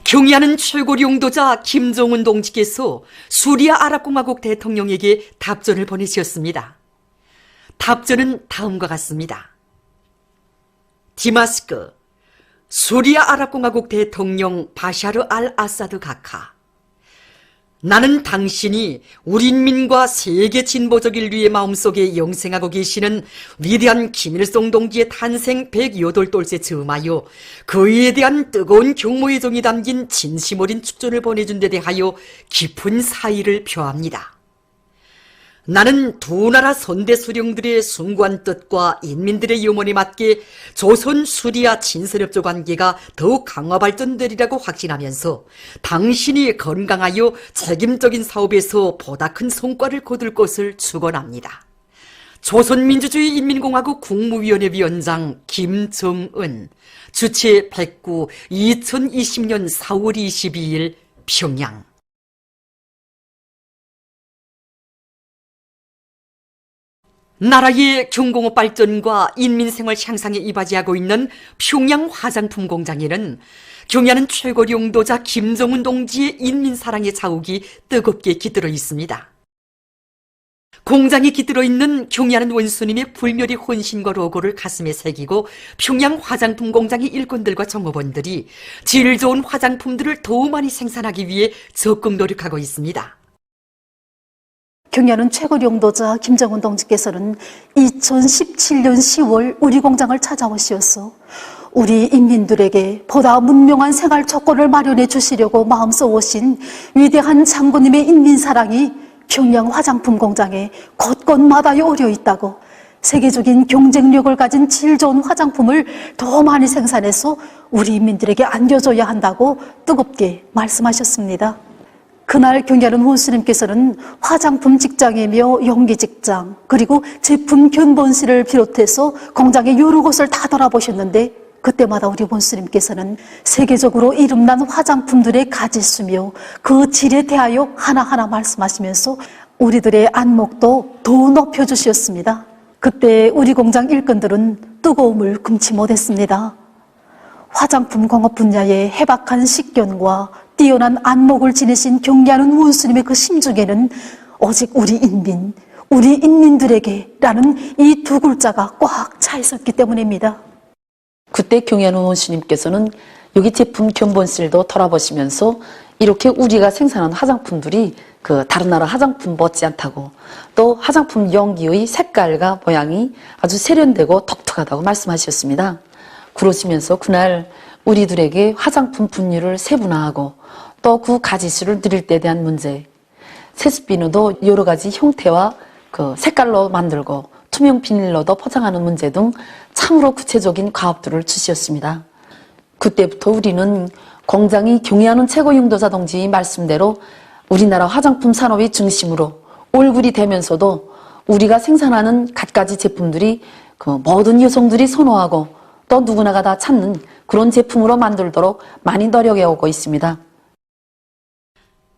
경의하는 최고 용도자 김정은 동지께서 수리아 아랍공화국 대통령에게 답전을 보내셨습니다. 답전은 다음과 같습니다. 디마스크, 수리아 아랍공화국 대통령 바샤르 알 아사드 각하. 나는 당신이 우리 인민과 세계 진보적 인류의 마음속에 영생하고 계시는 위대한 김일성 동지의 탄생 108돌째 즈음하여 그에 대한 뜨거운 경모의 정이 담긴 진심 어린 축전을 보내준 데 대하여 깊은 사의를 표합니다. 나는 두 나라 선대 수령들의 숭고한 뜻과 인민들의 염원에 맞게 조선 수리아 친선협조 관계가 더욱 강화 발전되리라고 확신하면서 당신이 건강하여 책임적인 사업에서 보다 큰 성과를 거둘 것을 축원합니다. 조선민주주의인민공화국 국무위원회 위원장 김정은, 주최 109, 2020년 4월 22일 평양. 나라의 경공업 발전과 인민생활 향상에 이바지하고 있는 평양 화장품 공장에는 경의하는 최고 용도자 김정은 동지의 인민사랑의 자욱이 뜨겁게 깃들어 있습니다. 공장에 깃들어 있는 경의하는 원수님의 불멸의 헌신과 로고를 가슴에 새기고 평양 화장품 공장의 일꾼들과 종업원들이 질 좋은 화장품들을 더 많이 생산하기 위해 적극 노력하고 있습니다. 경의하는 최고 용도자 김정은 동지께서는 2017년 10월 우리 공장을 찾아오시어서 우리 인민들에게 보다 문명한 생활 조건을 마련해 주시려고 마음써 오신 위대한 장군님의 인민사랑이 평양 화장품 공장에 곳곳마다 오려 있다고, 세계적인 경쟁력을 가진 질 좋은 화장품을 더 많이 생산해서 우리 인민들에게 안겨줘야 한다고 뜨겁게 말씀하셨습니다. 그날 경의하는 원수님께서는 화장품 직장이며 용기 직장, 그리고 제품 견본실을 비롯해서 공장의 여러 곳을 다 돌아보셨는데, 그때마다 우리 원수님께서는 세계적으로 이름난 화장품들의 가짓수며 그 질에 대하여 하나하나 말씀하시면서 우리들의 안목도 더 높여주셨습니다. 그때 우리 공장 일꾼들은 뜨거움을 금치 못했습니다. 화장품 공업 분야의 해박한 식견과 뛰어난 안목을 지니신 경의하는 원수님의 그 심중에는 오직 우리 인민들에게 라는 이 두 글자가 꽉 차 있었기 때문입니다. 그때 경의하는 원수님께서는 여기 제품 견본실도 돌아보시면서 이렇게 우리가 생산한 화장품들이 그 다른 나라 화장품 못지않다고, 또 화장품 용기의 색깔과 모양이 아주 세련되고 독특하다고 말씀하셨습니다. 그러시면서 그날 우리들에게 화장품 분류를 세분화하고 또 그 가짓수를 늘릴 때에 대한 문제, 세습비누도 여러 가지 형태와 그 색깔로 만들고 투명 비닐로도 포장하는 문제 등 참으로 구체적인 과업들을 주셨습니다. 그때부터 우리는 공장이 경의하는 최고 용도자 동지의 말씀대로 우리나라 화장품 산업의 중심으로 얼굴이 되면서도 우리가 생산하는 갖가지 제품들이 그 모든 여성들이 선호하고 또 누구나가 다 찾는 그런 제품으로 만들도록 많이 노력해오고 있습니다.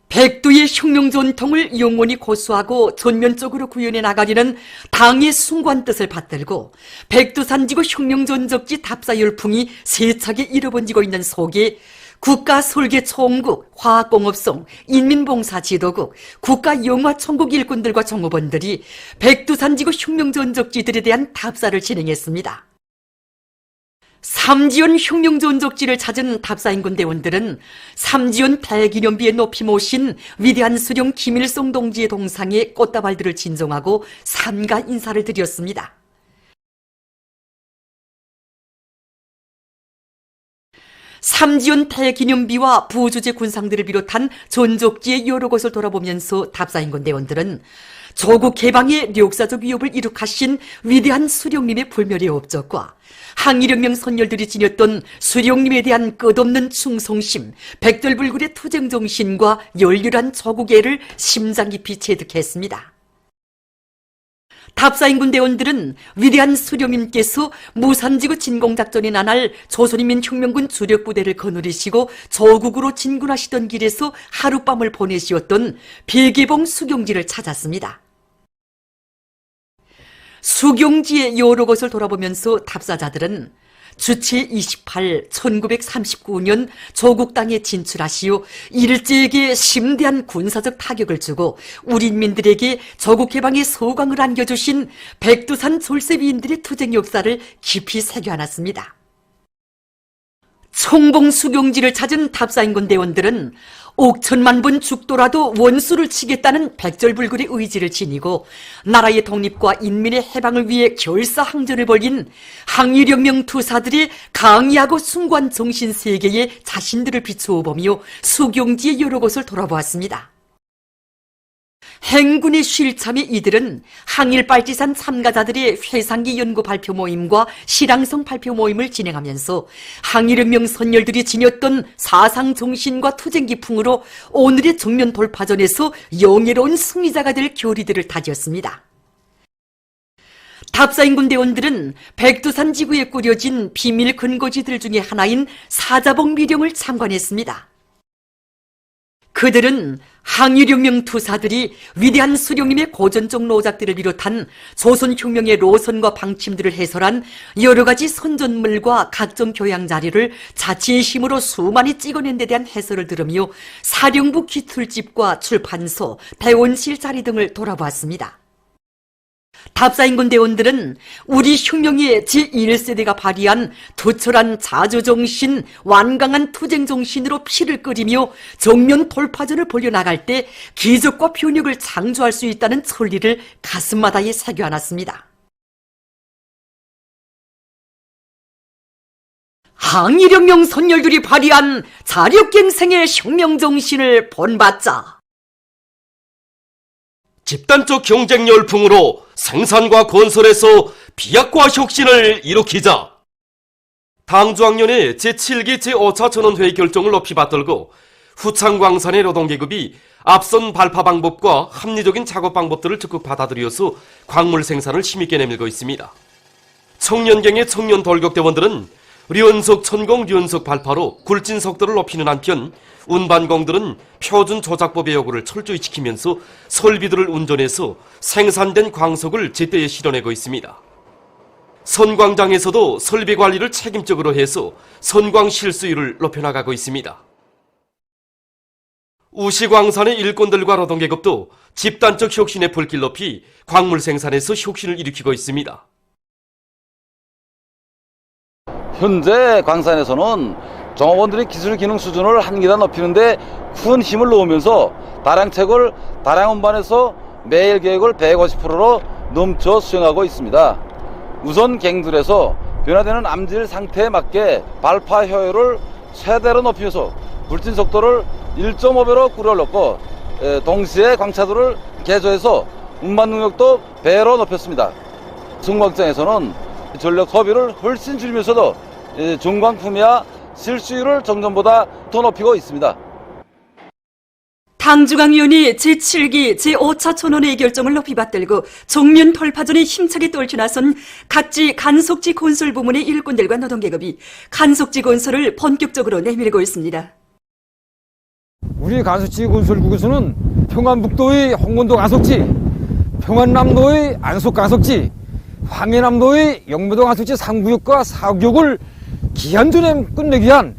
백두의 혁명 전통을 영원히 고수하고 전면적으로 구현해 나가려는 당의 숭고한 뜻을 받들고 백두산지구 혁명 전적지 답사 열풍이 세차게 일어번지고 있는 속에 국가설계총국, 화학공업성, 인민봉사지도국, 국가영화총국 일꾼들과 종업원들이 백두산지구 혁명 전적지들에 대한 답사를 진행했습니다. 삼지연 혁명 전적지를 찾은 답사인군 대원들은 삼지연 100기념비에 높이 모신 위대한 수령 김일성 동지의 동상에 꽃다발들을 진정하고 삼가 인사를 드렸습니다. 삼지연 100기념비와 부주제 군상들을 비롯한 전적지의 여러 곳을 돌아보면서 답사인군 대원들은 조국 개방의 역사적 위협을 이룩하신 위대한 수령님의 불멸의 업적과 항일혁명 선열들이 지녔던 수령님에 대한 끝없는 충성심, 백돌불굴의 투쟁정신과 열렬한 조국애를 심장 깊이 체득했습니다. 답사인군 대원들은 위대한 수령님께서 무산지구 진공작전에 나날 조선인민혁명군 주력부대를 거느리시고 조국으로 진군하시던 길에서 하룻밤을 보내시었던 백예봉 수경지를 찾았습니다. 수경지의 여러 곳을 돌아보면서 답사자들은 주체 28, 1939년 조국 땅에 진출하시어 일제에게 심대한 군사적 타격을 주고 우리 인민들에게 조국 해방의 소광을 안겨주신 백두산 졸세비인들의 투쟁 역사를 깊이 새겨안았습니다. 총봉 수경지를 찾은 탑사인군 대원들은 옥천만 번 죽더라도 원수를 치겠다는 백절불굴의 의지를 지니고 나라의 독립과 인민의 해방을 위해 결사항전을 벌인 항일혁명 투사들이 강의하고 숭고한 정신 세계에 자신들을 비추어 보며 수경지의 여러 곳을 돌아보았습니다. 행군의 쉴참에 이들은 항일빨지산 참가자들의 회상기 연구 발표 모임과 실황성 발표 모임을 진행하면서 항일혁명 선열들이 지녔던 사상정신과 투쟁기풍으로 오늘의 정면 돌파전에서 영예로운 승리자가 될 교리들을 다졌습니다. 탑사인군 대원들은 백두산 지구에 꾸려진 비밀 근거지들 중에 하나인 사자봉 미령을 참관했습니다. 그들은 항일혁명 투사들이 위대한 수령님의 고전적 노작들을 비롯한 조선혁명의 로선과 방침들을 해설한 여러 가지 선전물과 각종 교양 자료를 자신의 힘으로 수많이 찍어낸 데 대한 해설을 들으며 사령부 기술집과 출판소, 대원실 자리 등을 돌아보았습니다. 탑사인군 대원들은 우리 혁명의 제1세대가 발휘한 투철한 자주정신, 완강한 투쟁정신으로 피를 끓이며 정면 돌파전을 벌여나갈 때 기적과 변혁을 창조할 수 있다는 천리를 가슴마다에 새겨안았습니다. 항일혁명 선열들이 발휘한 자력갱생의 혁명정신을 본받자. 집단적 경쟁 열풍으로 생산과 건설에서 비약과 혁신을 일으키자. 당주학년의 제7기 제5차 전원회의 결정을 높이 받들고 후창광산의 노동계급이 앞선 발파 방법과 합리적인 작업 방법들을 적극 받아들여서 광물 생산을 힘있게 내밀고 있습니다. 청년경의 청년 돌격대원들은 류연석 천공 류연석 발파로 굴진 속도를 높이는 한편 운반공들은 표준 조작법의 요구를 철저히 지키면서 설비들을 운전해서 생산된 광석을 제때에 실어내고 있습니다. 선광장에서도 설비 관리를 책임적으로 해서 선광 실수율을 높여나가고 있습니다. 우시광산의 일꾼들과 노동계급도 집단적 혁신의 불길 높이 광물 생산에서 혁신을 일으키고 있습니다. 현재 광산에서는 종업원들의 기술 기능 수준을 한 계단 높이는데 큰 힘을 놓으면서 다량책을 다량 운반해서 매일 계획을 150%로 넘쳐 수행하고 있습니다. 우선 갱들에서 변화되는 암질 상태에 맞게 발파 효율을 최대로 높이면서 굴진 속도를 1.5배로 끌어올렸고 동시에 광차도를 개조해서 운반 능력도 배로 높였습니다. 승광장에서는 전력 소비를 훨씬 줄이면서도 중광품이야 실수율을 정전보다 더 높이고 있습니다. 당중앙위원회 제7기 제5차 전원회의 결정을 높이 받들고 정면 돌파전에 힘차게 떨쳐 나선 각지 간속지 건설 부문의 일꾼들과 노동계급이 간속지 건설을 본격적으로 내밀고 있습니다. 우리 간속지 건설국에서는 평안북도의 홍문도 간속지, 평안남도의 안속 간속지, 황해남도의 영묘도 간속지 3구역과 4구역을 기한 전에 끝내기 위한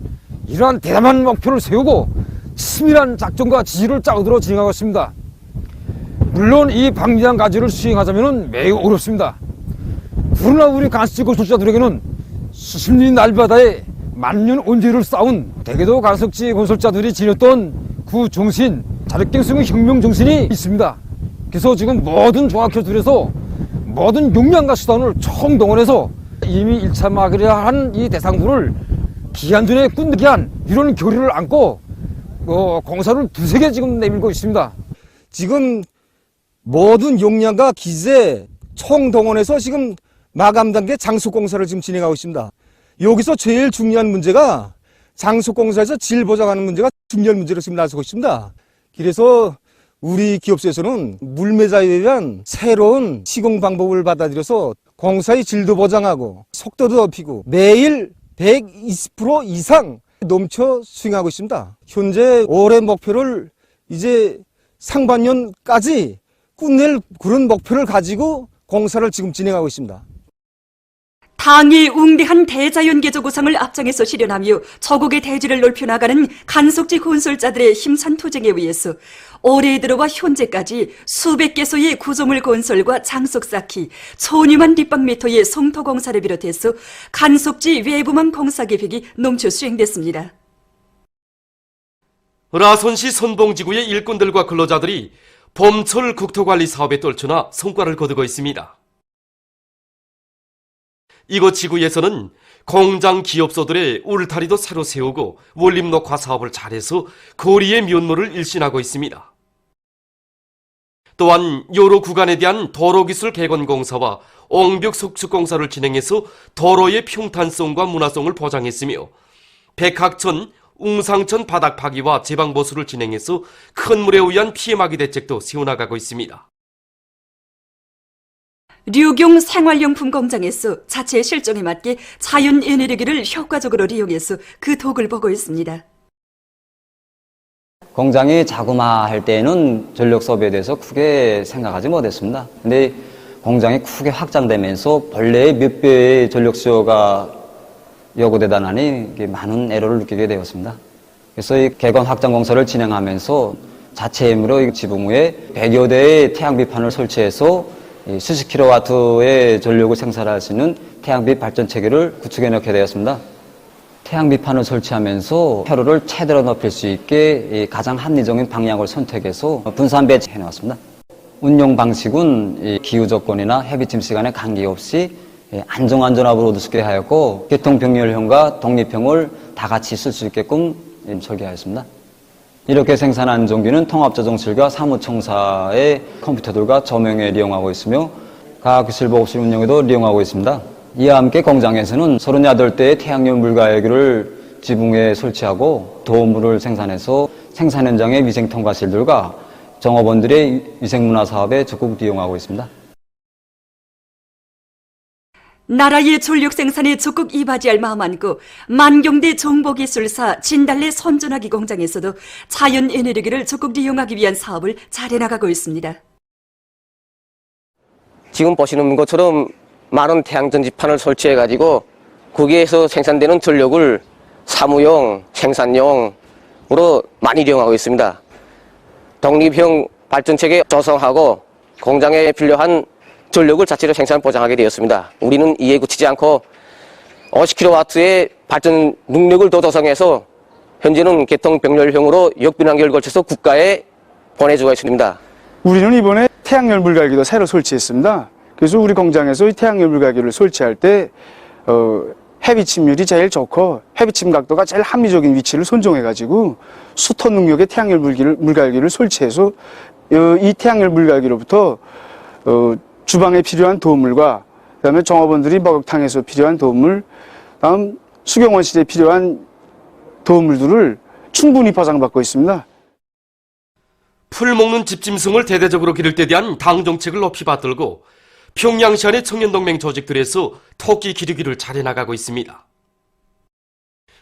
이러한 대담한 목표를 세우고 치밀한 작전과 지휘를 짜고들어 진행하고 있습니다. 물론 이 방대한 과제를 수행하자면 매우 어렵습니다. 그러나 우리 간속지 건설자들에게는 수십 리 날바다에 만년 온재를 쌓은 대개도 간속지 건설자들이 지녔던 그 정신, 자력갱생의 혁명 정신이 있습니다. 그래서 지금 모든 종합교들에서 모든 역량과 수단을 총동원해서 이미 1차 막으려 한 이 대상들을 기한 전에 끝내기 위한 이런 교리를 안고 공사를 두세 개 지금 내밀고 있습니다. 지금 모든 역량과 기재 총동원해서 지금 마감 단계 장속공사를 지금 진행하고 있습니다. 여기서 제일 중요한 문제가 장속공사에서 질 보장하는 문제가 중요한 문제로 지금 나서고 있습니다. 그래서 우리 기업소에서는 물매자에 대한 새로운 시공 방법을 받아들여서 공사의 질도 보장하고 속도도 높이고 매일 120% 이상 넘쳐 수행하고 있습니다. 현재 올해 목표를 이제 상반년까지 끝낼 그런 목표를 가지고 공사를 지금 진행하고 있습니다. 당의 웅대한 대자연 개조구상을 앞장에서 실현하며 저국의 대지를 넓혀나가는 간속지 건설자들의 힘찬 투쟁에 의해서 올해 들어와 현재까지 수백 개소의 구조물 건설과 장속 쌓기, 천여만 립방미터의 성토 공사를 비롯해서 간속지 외부망 공사 계획이 넘쳐 수행됐습니다. 라손시 선봉지구의 일꾼들과 근로자들이 봄철 국토관리 사업에 떨쳐나 성과를 거두고 있습니다. 이곳 지구에서는 공장 기업소들의 울타리도 새로 세우고 원림 녹화 사업을 잘해서 거리의 면모를 일신하고 있습니다. 또한 여러 구간에 대한 도로기술 개건공사와 옹벽 석축공사를 진행해서 도로의 평탄성과 문화성을 보장했으며 백학천, 웅상천 바닥 파기와 제방보수를 진행해서 큰 물에 의한 피해막이 대책도 세워나가고 있습니다. 류경 생활용품 공장에서 자체 실정에 맞게 자연 에너지를 효과적으로 이용해서 그 덕을 보고 있습니다. 공장이 자그마할 때에는 전력 소비에 대해서 크게 생각하지 못했습니다. 근데 공장이 크게 확장되면서 본래의 몇 배의 전력 수요가 요구되다 나니 많은 애로를 느끼게 되었습니다. 그래서 이 개건 확장 공사를 진행하면서 자체 힘으로 지붕 위에 100여 대의 태양비판을 설치해서 수십 킬로와트의 전력을 생산할 수 있는 태양빛 발전 체계를 구축해 놓게 되었습니다. 태양비판을 설치하면서 효율을 최대로 높일 수 있게 가장 합리적인 방향을 선택해서 분산 배치해 놓았습니다. 운용 방식은 기후 조건이나 해비침 시간에 관계없이 안전합으로 얻을 수 있게 하였고 교통병렬형과 독립형을 다 같이 쓸 수 있게끔 설계하였습니다. 이렇게 생산한 전기는 통합조정실과 사무청사의 컴퓨터들과 조명에 이용하고 있으며 과학기술보급실 운영에도 이용하고 있습니다. 이와 함께 공장에서는 38대의 태양열 물갈기를 지붕에 설치하고 도움물을 생산해서 생산 현장의 위생 통과실들과 종업원들의 위생문화 사업에 적극 이용하고 있습니다. 나라의 전력 생산에 적극 이바지할 마음 안고 만경대 정보기술사 진달래 선전화기 공장에서도 자연 에너지를 적극 이용하기 위한 사업을 잘 해나가고 있습니다. 지금 보시는 것처럼 많은 태양전지판을 설치해가지고 거기에서 생산되는 전력을 사무용, 생산용으로 많이 이용하고 있습니다. 독립형 발전체계 조성하고 공장에 필요한 전력을 자체로 생산 보장하게 되었습니다. 우리는 이에 그치지 않고 50kW의 발전 능력을 더 조성해서 현재는 개통병렬형으로 역변환기를 걸쳐서 국가에 보내주고 있습니다. 우리는 이번에 태양열 물갈기도 새로 설치했습니다. 그래서 우리 공장에서 이 태양열 물갈기를 설치할 때 해비침률이 제일 좋고 해비침 각도가 제일 합리적인 위치를 선정해가지고 수톤 능력의 태양열 물갈기를 설치해서 이 태양열 물갈기로부터 주방에 필요한 도움물과 그다음에 종업원들이 목욕탕에서 필요한 도움물, 다음 수경원실에 필요한 도움물들을 충분히 보장받고 있습니다. 풀 먹는 집짐승을 대대적으로 기를 때 대한 당 정책을 높이 받들고 평양시 안의 청년동맹 조직들에서 토끼 기르기를 잘 해나가고 있습니다.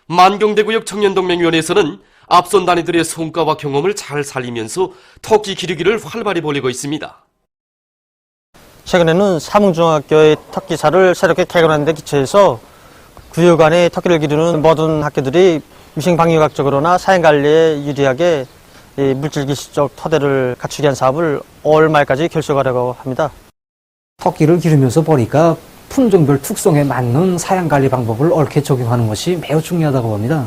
만경대구역 청년동맹위원회에서는 앞선 단위들의 성과와 경험을 잘 살리면서 토끼 기르기를 활발히 벌이고 있습니다. 최근에는 사문중학교의 토끼사를 새롭게 개관하는 데 기초해서 구역 안에 토끼를 기르는 모든 학교들이 위생방역학적으로나 사행관리에 유리하게 물질기술적 토대를 갖추기 위한 사업을 올 말까지 결속하려고 합니다. 토끼를 기르면서 보니까 품종별 특성에 맞는 사양관리 방법을 옳게 적용하는 것이 매우 중요하다고 봅니다.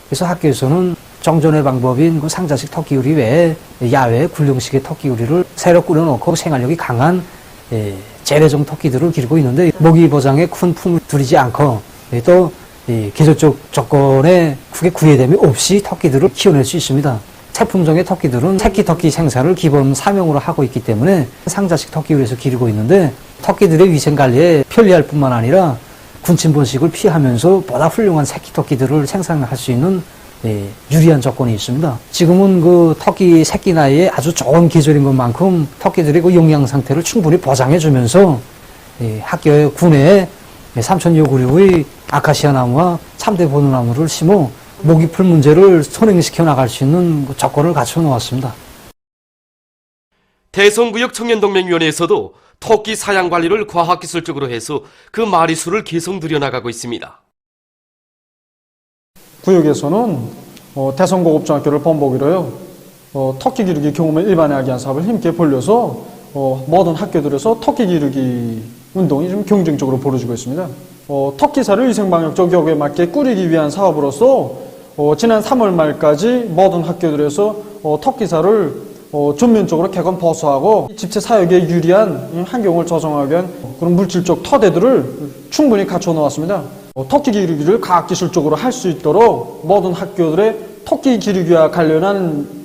그래서 학교에서는 정전의 방법인 그 상자식 토끼우리 외에 야외 굴령식의 토끼우리를 새로 꾸려놓고 생활력이 강한 재래종 토끼들을 기르고 있는데 모기 보장에 큰 품을 들이지 않고 또 기술적 조건에 크게 구애됨이 없이 토끼들을 키워낼 수 있습니다. 태품종의 토끼들은 새끼 토끼 생산을 기본 사명으로 하고 있기 때문에 상자식 토끼우리에서 기르고 있는데 토끼들의 위생관리에 편리할 뿐만 아니라 군침번식을 피하면서 보다 훌륭한 새끼 토끼들을 생산할 수 있는 유리한 조건이 있습니다. 지금은 그 토끼 새끼 나이에 아주 좋은 계절인 것만큼 토끼들의 그 영양 상태를 충분히 보장해주면서 학교의 구내에 삼천여구류의 아카시아 나무와 참대 보누나무를 심어 모기풀 문제를 선행시켜 나갈 수 있는 조건을 갖춰 놓았습니다. 대성구역 청년동맹위원회에서도 토끼 사양 관리를 과학기술적으로 해서 그 마리수를 계속 늘려나가고 있습니다. 구역에서는 대성고급중학교를 번복으로요, 터키 기르기 경험을 일반화하기 위한 사업을 힘있게 벌려서 모든 학교들에서 터키 기르기 운동이 좀 경쟁적으로 벌어지고 있습니다. 터키사를 위생방역적 여부에 맞게 꾸리기 위한 사업으로서 지난 3월 말까지 모든 학교들에서 터키사를 전면적으로 개건 보수하고 집체 사육에 유리한 환경을 조성하기 위한 그런 물질적 토대들을 충분히 갖춰 놓았습니다. 터키 기르기를 과학기술적으로 할 수 있도록 모든 학교들의 터키 기르기와 관련한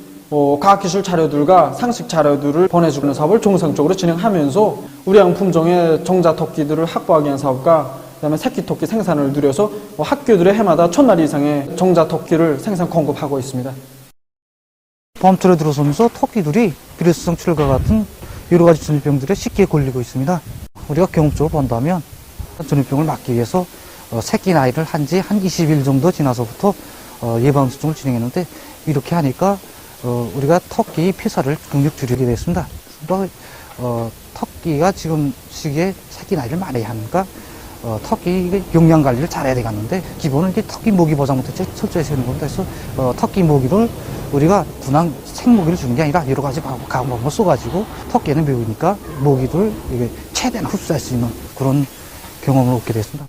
과학기술 자료들과 상식 자료들을 보내주는 사업을 정상적으로 진행하면서 우량 품종의 정자 토끼들을 확보하기 위한 사업과 그다음에 새끼 토끼 생산을 누려서 학교들의 해마다 1000마리 이상의 정자 토끼를 생산 공급하고 있습니다. 봄철에 들어서면서 토끼들이 비루스성 출과 같은 여러 가지 전염병들에 쉽게 걸리고 있습니다. 우리가 경험적으로 본다면 전염병을 막기 위해서 새끼 나이를 한 지 한 20일 정도 지나서부터 예방접종을 진행했는데 이렇게 하니까 우리가 토끼 폐사를 극력 줄이게 됐습니다. 토끼가 지금 시기에 새끼 나이를 많이 하니까 토끼 용량 관리를 잘해야 되겠는데 기본은 이제 토끼 모기 보장부터 철저히 해야 되는 겁니다. 그래서 토끼 모기를 우리가 군항 생모기를 주는 게 아니라 여러 가지 방법을 써가지고 토끼는 매우니까 모기들 이게 최대한 흡수할 수 있는 그런 경험을 얻게 됐습니다.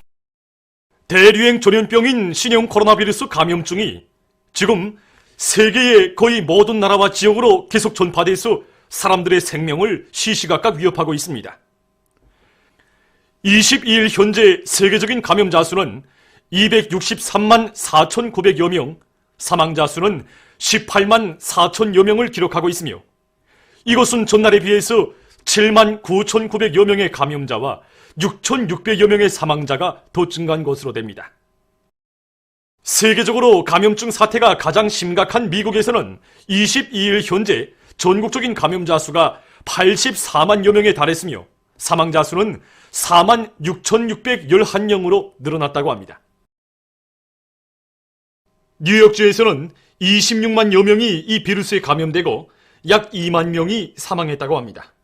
대류행 전염병인 신형 코로나 바이러스 감염증이 지금 세계의 거의 모든 나라와 지역으로 계속 전파돼서 사람들의 생명을 시시각각 위협하고 있습니다. 22일 현재 세계적인 감염자 수는 263만 4,900여 명, 사망자 수는 18만 4천여 명을 기록하고 있으며 이것은 전날에 비해서 7만 9,900여 명의 감염자와 6,600여 명의 사망자가 더 증가한 것으로 됩니다. 세계적으로 감염증 사태가 가장 심각한 미국에서는 22일 현재 전국적인 감염자 수가 84만여 명에 달했으며 사망자 수는 4만 6,611명으로 늘어났다고 합니다. 뉴욕주에서는 26만여 명이 이 비루스에 감염되고 약 2만 명이 사망했다고 합니다.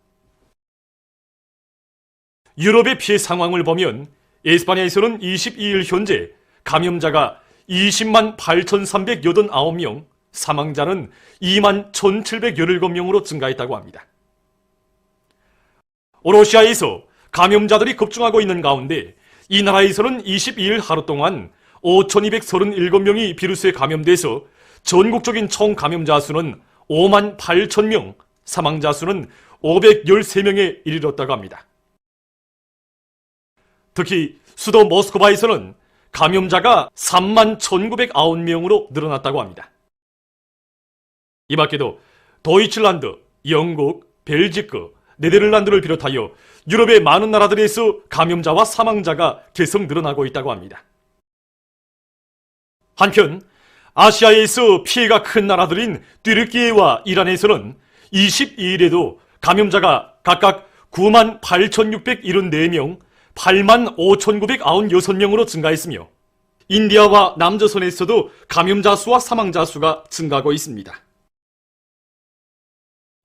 유럽의 피해 상황을 보면 에스파냐에서는 22일 현재 감염자가 20만 8,389명, 사망자는 2만 1,717명으로 증가했다고 합니다. 러시아에서 감염자들이 급증하고 있는 가운데 이 나라에서는 22일 하루 동안 5,237명이 비루스에 감염돼서 전국적인 총 감염자 수는 5만 8,000명, 사망자 수는 513명에 이르렀다고 합니다. 특히 수도 모스크바에서는 감염자가 3만 1,909명으로 늘어났다고 합니다. 이 밖에도 도이칠란드, 영국, 벨지크, 네덜란드를 비롯하여 유럽의 많은 나라들에서 감염자와 사망자가 계속 늘어나고 있다고 합니다. 한편 아시아에서 피해가 큰 나라들인 튀르키예와 이란에서는 22일에도 감염자가 각각 9만 8,674명, 8만 5,996명으로 증가했으며 인디아와 남조선에서도 감염자 수와 사망자 수가 증가하고 있습니다.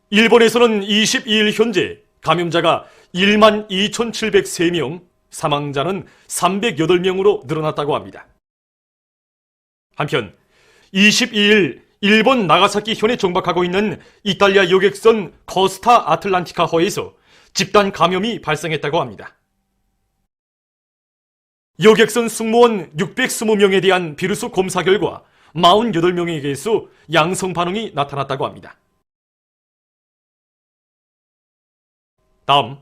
일본에서는 22일 현재 감염자가 1만 2,703명, 사망자는 308명으로 늘어났다고 합니다. 한편 22일 일본 나가사키 현에 정박하고 있는 이탈리아 여객선 코스타 아틀란티카호에서 집단 감염이 발생했다고 합니다. 여객선 승무원 620명에 대한 비루스 검사 결과 48명에게서 양성 반응이 나타났다고 합니다. 다음,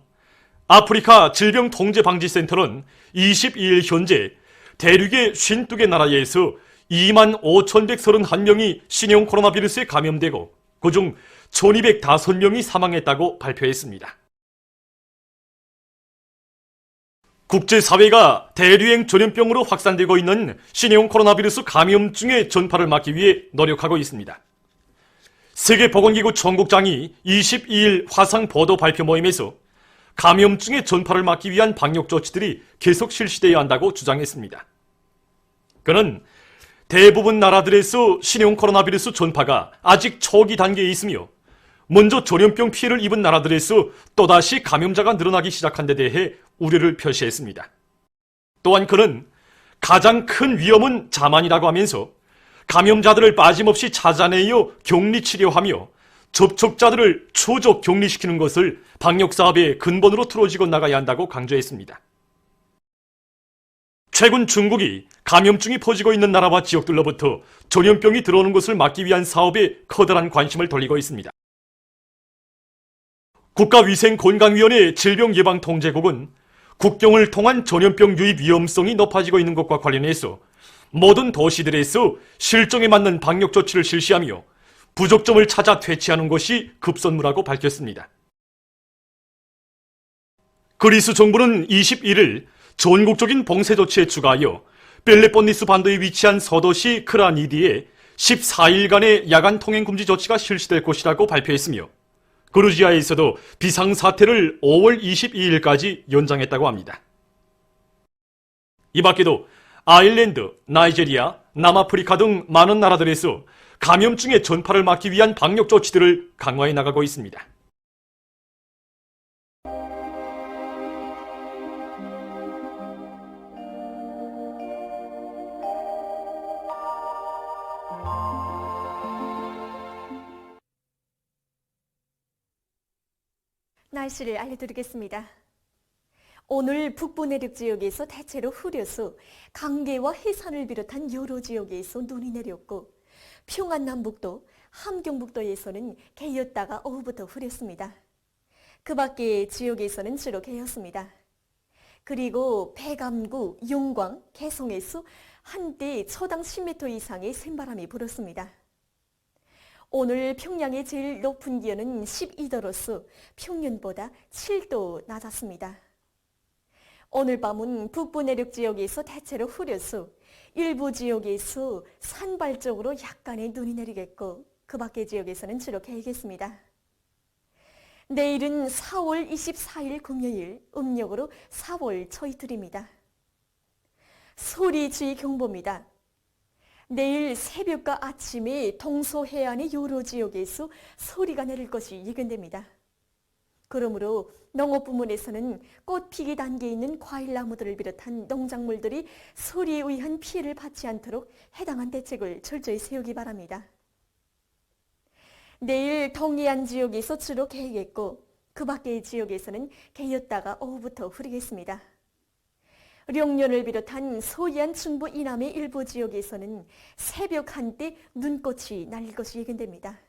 아프리카 질병통제방지센터는 22일 현재 대륙의 52개 나라에서 2만 5,131명이 신형 코로나 바이러스에 감염되고 그중 1,205명이 사망했다고 발표했습니다. 국제사회가 대류행 전염병으로 확산되고 있는 신형 코로나 바이러스 감염증의 전파를 막기 위해 노력하고 있습니다. 세계보건기구 총국장이 22일 화상 보도 발표 모임에서 감염증의 전파를 막기 위한 방역 조치들이 계속 실시되어야 한다고 주장했습니다. 그는 대부분 나라들에서 신형 코로나 바이러스 전파가 아직 초기 단계에 있으며 먼저 전염병 피해를 입은 나라들에서 또다시 감염자가 늘어나기 시작한 데 대해 우려를 표시했습니다. 또한 그는 가장 큰 위험은 자만이라고 하면서 감염자들을 빠짐없이 찾아내어 격리 치료하며 접촉자들을 초적 격리시키는 것을 방역사업의 근본으로 틀어지고 나가야 한다고 강조했습니다. 최근 중국이 감염증이 퍼지고 있는 나라와 지역들로부터 전염병이 들어오는 것을 막기 위한 사업에 커다란 관심을 돌리고 있습니다. 국가위생건강위원회 질병예방통제국은 국경을 통한 전염병 유입 위험성이 높아지고 있는 것과 관련해서 모든 도시들에서 실정에 맞는 방역 조치를 실시하며 부족점을 찾아 퇴치하는 것이 급선무라고 밝혔습니다. 그리스 정부는 21일 전국적인 봉쇄 조치에 추가하여 펠레폰니스 반도에 위치한 서도시 크라니디에 14일간의 야간 통행 금지 조치가 실시될 것이라고 발표했으며 그루지아에서도 비상사태를 5월 22일까지 연장했다고 합니다. 이 밖에도 아일랜드, 나이제리아, 남아프리카 등 많은 나라들에서 감염증의 전파를 막기 위한 방역 조치들을 강화해 나가고 있습니다. 날씨를 알려드리겠습니다. 오늘 북부 내륙 지역에서 대체로 흐려서 강계와 해산을 비롯한 여러 지역에서 눈이 내렸고 평안남북도, 함경북도에서는 개였다가 오후부터 흐렸습니다. 그 밖의 지역에서는 주로 개였습니다. 그리고 백암구, 용광, 개성에서 한때 초당 10m 이상의 샘바람이 불었습니다. 오늘 평양의 제일 높은 기온은 12도로서 평년보다 7도 낮았습니다. 오늘 밤은 북부 내륙 지역에서 대체로 흐려서 일부 지역에서 산발 쪽으로 약간의 눈이 내리겠고 그 밖의 지역에서는 주로 개겠습니다. 내일은 4월 24일 금요일, 음력으로 4월 초이틀입니다. 소리주의 경보입니다. 내일 새벽과 아침에 동서해안의 여러 지역에서 소리가 내릴 것이 예견됩니다. 그러므로 농업 부문에서는 꽃 피기 단계에 있는 과일나무들을 비롯한 농작물들이 소리에 의한 피해를 받지 않도록 해당한 대책을 철저히 세우기 바랍니다. 내일 동해안 지역에서 주로 개겠고 그 밖의 지역에서는 개였다가 오후부터 흐리겠습니다. 룡년을 비롯한 서해안 중부 이남의 일부 지역에서는 새벽 한때 눈꽃이 날릴 것이 예견됩니다.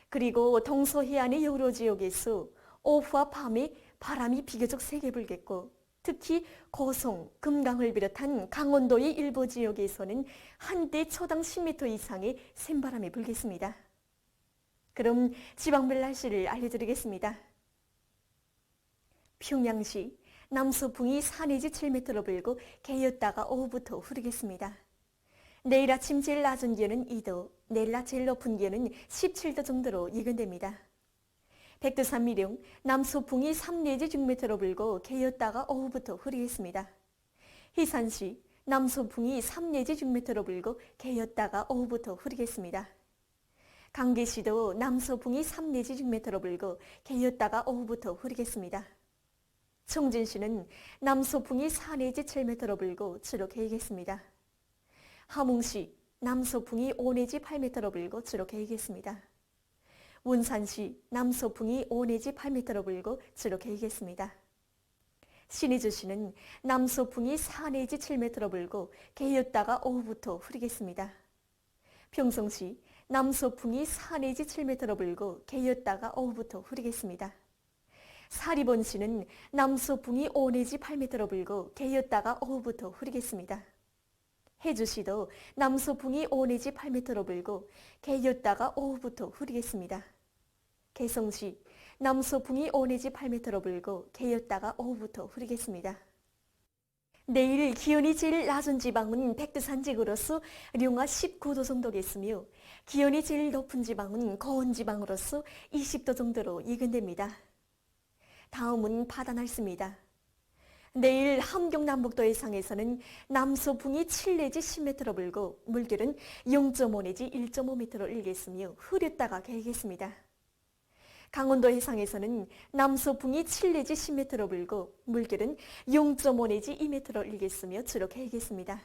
그리고 동서해안의 여러 지역에서 오후와 밤에 바람이 비교적 세게 불겠고 특히 고성, 금강을 비롯한 강원도의 일부 지역에서는 한때 초당 10m 이상의 샘바람이 불겠습니다. 그럼 지방별 날씨를 알려드리겠습니다. 평양시 남서풍이 4 내지 7m로 불고 개였다가 오후부터 흐리겠습니다. 내일 아침 제일 낮은 기온은 2도, 내일 낮 제일 높은 기온은 17도 정도로 예견됩니다. 백두산 미령 남서풍이 3 내지 6m로 불고 개였다가 오후부터 흐리겠습니다. 희산시 남서풍이 3 내지 6m로 불고 개였다가 오후부터 흐리겠습니다. 강계시도 남서풍이 3 내지 6m로 불고 개였다가 오후부터 흐리겠습니다. 청진시는 남서풍이 4 내지 7m로 불고 주로 개이겠습니다. 함흥시 남서풍이 5 내지 8m로 불고 주로 개이겠습니다. 운산시 남서풍이 5 내지 8m로 불고 주로 개이겠습니다. 신의주시는 남서풍이 4 내지 7m로 불고 개였다가 오후부터 흐리겠습니다. 평성시 남서풍이 4 내지 7m로 불고 개였다가 오후부터 흐리겠습니다. 사리본시는 남서풍이 5 내지 8m로 불고 개였다가 오후부터 흐리겠습니다. 해주시도 남서풍이 5 내지 8m로 불고 개였다가 오후부터 흐리겠습니다. 개성시 남서풍이 5 내지 8m로 불고 개였다가 오후부터 흐리겠습니다. 내일 기온이 제일 낮은 지방은 백두산 지구로서 룡화 19도 정도겠으며 기온이 제일 높은 지방은 거원 지방으로서 20도 정도로 예견됩니다. 다음은 바다 날씨입니다. 내일 함경남북도 해상에서는 남서풍이 7 내지 10m로 불고 물결은 0.5 내지 1.5m로 일겠으며 흐렸다가 개겠습니다. 강원도 해상에서는 남서풍이 7 내지 10m로 불고 물결은 0.5 내지 2m로 일겠으며 주로 개겠습니다.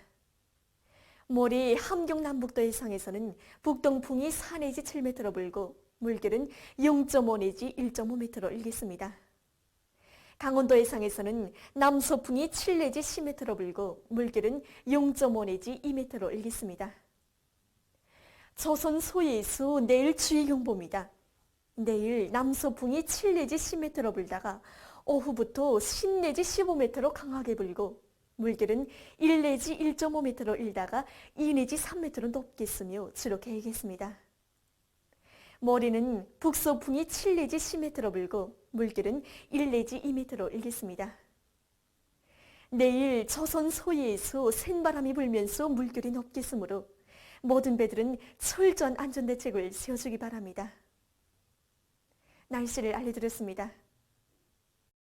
모레 함경 남북도 해상에서는 북동풍이 4 내지 7m로 불고 물결은 0.5 내지 1.5m로 일겠습니다. 강원도 해상에서는 남서풍이 7 내지 10m로 불고 물결은 0.5 내지 2m로 일겠습니다. 조선 소해수 내일 주의경보입니다. 내일 남서풍이 7 내지 10m로 불다가 오후부터 10 내지 15m로 강하게 불고 물결은 1 내지 1.5m로 일다가 2 내지 3m로 높겠으며 주로 개겠습니다. 모레는 북서풍이 7 내지 10m로 불고 물결은 1 내지 2m로 일겠습니다. 내일 조선 소해에서 센바람이 불면서 물결이 높겠으므로 모든 배들은 철저한 안전대책을 세워주기 바랍니다. 날씨를 알려드렸습니다.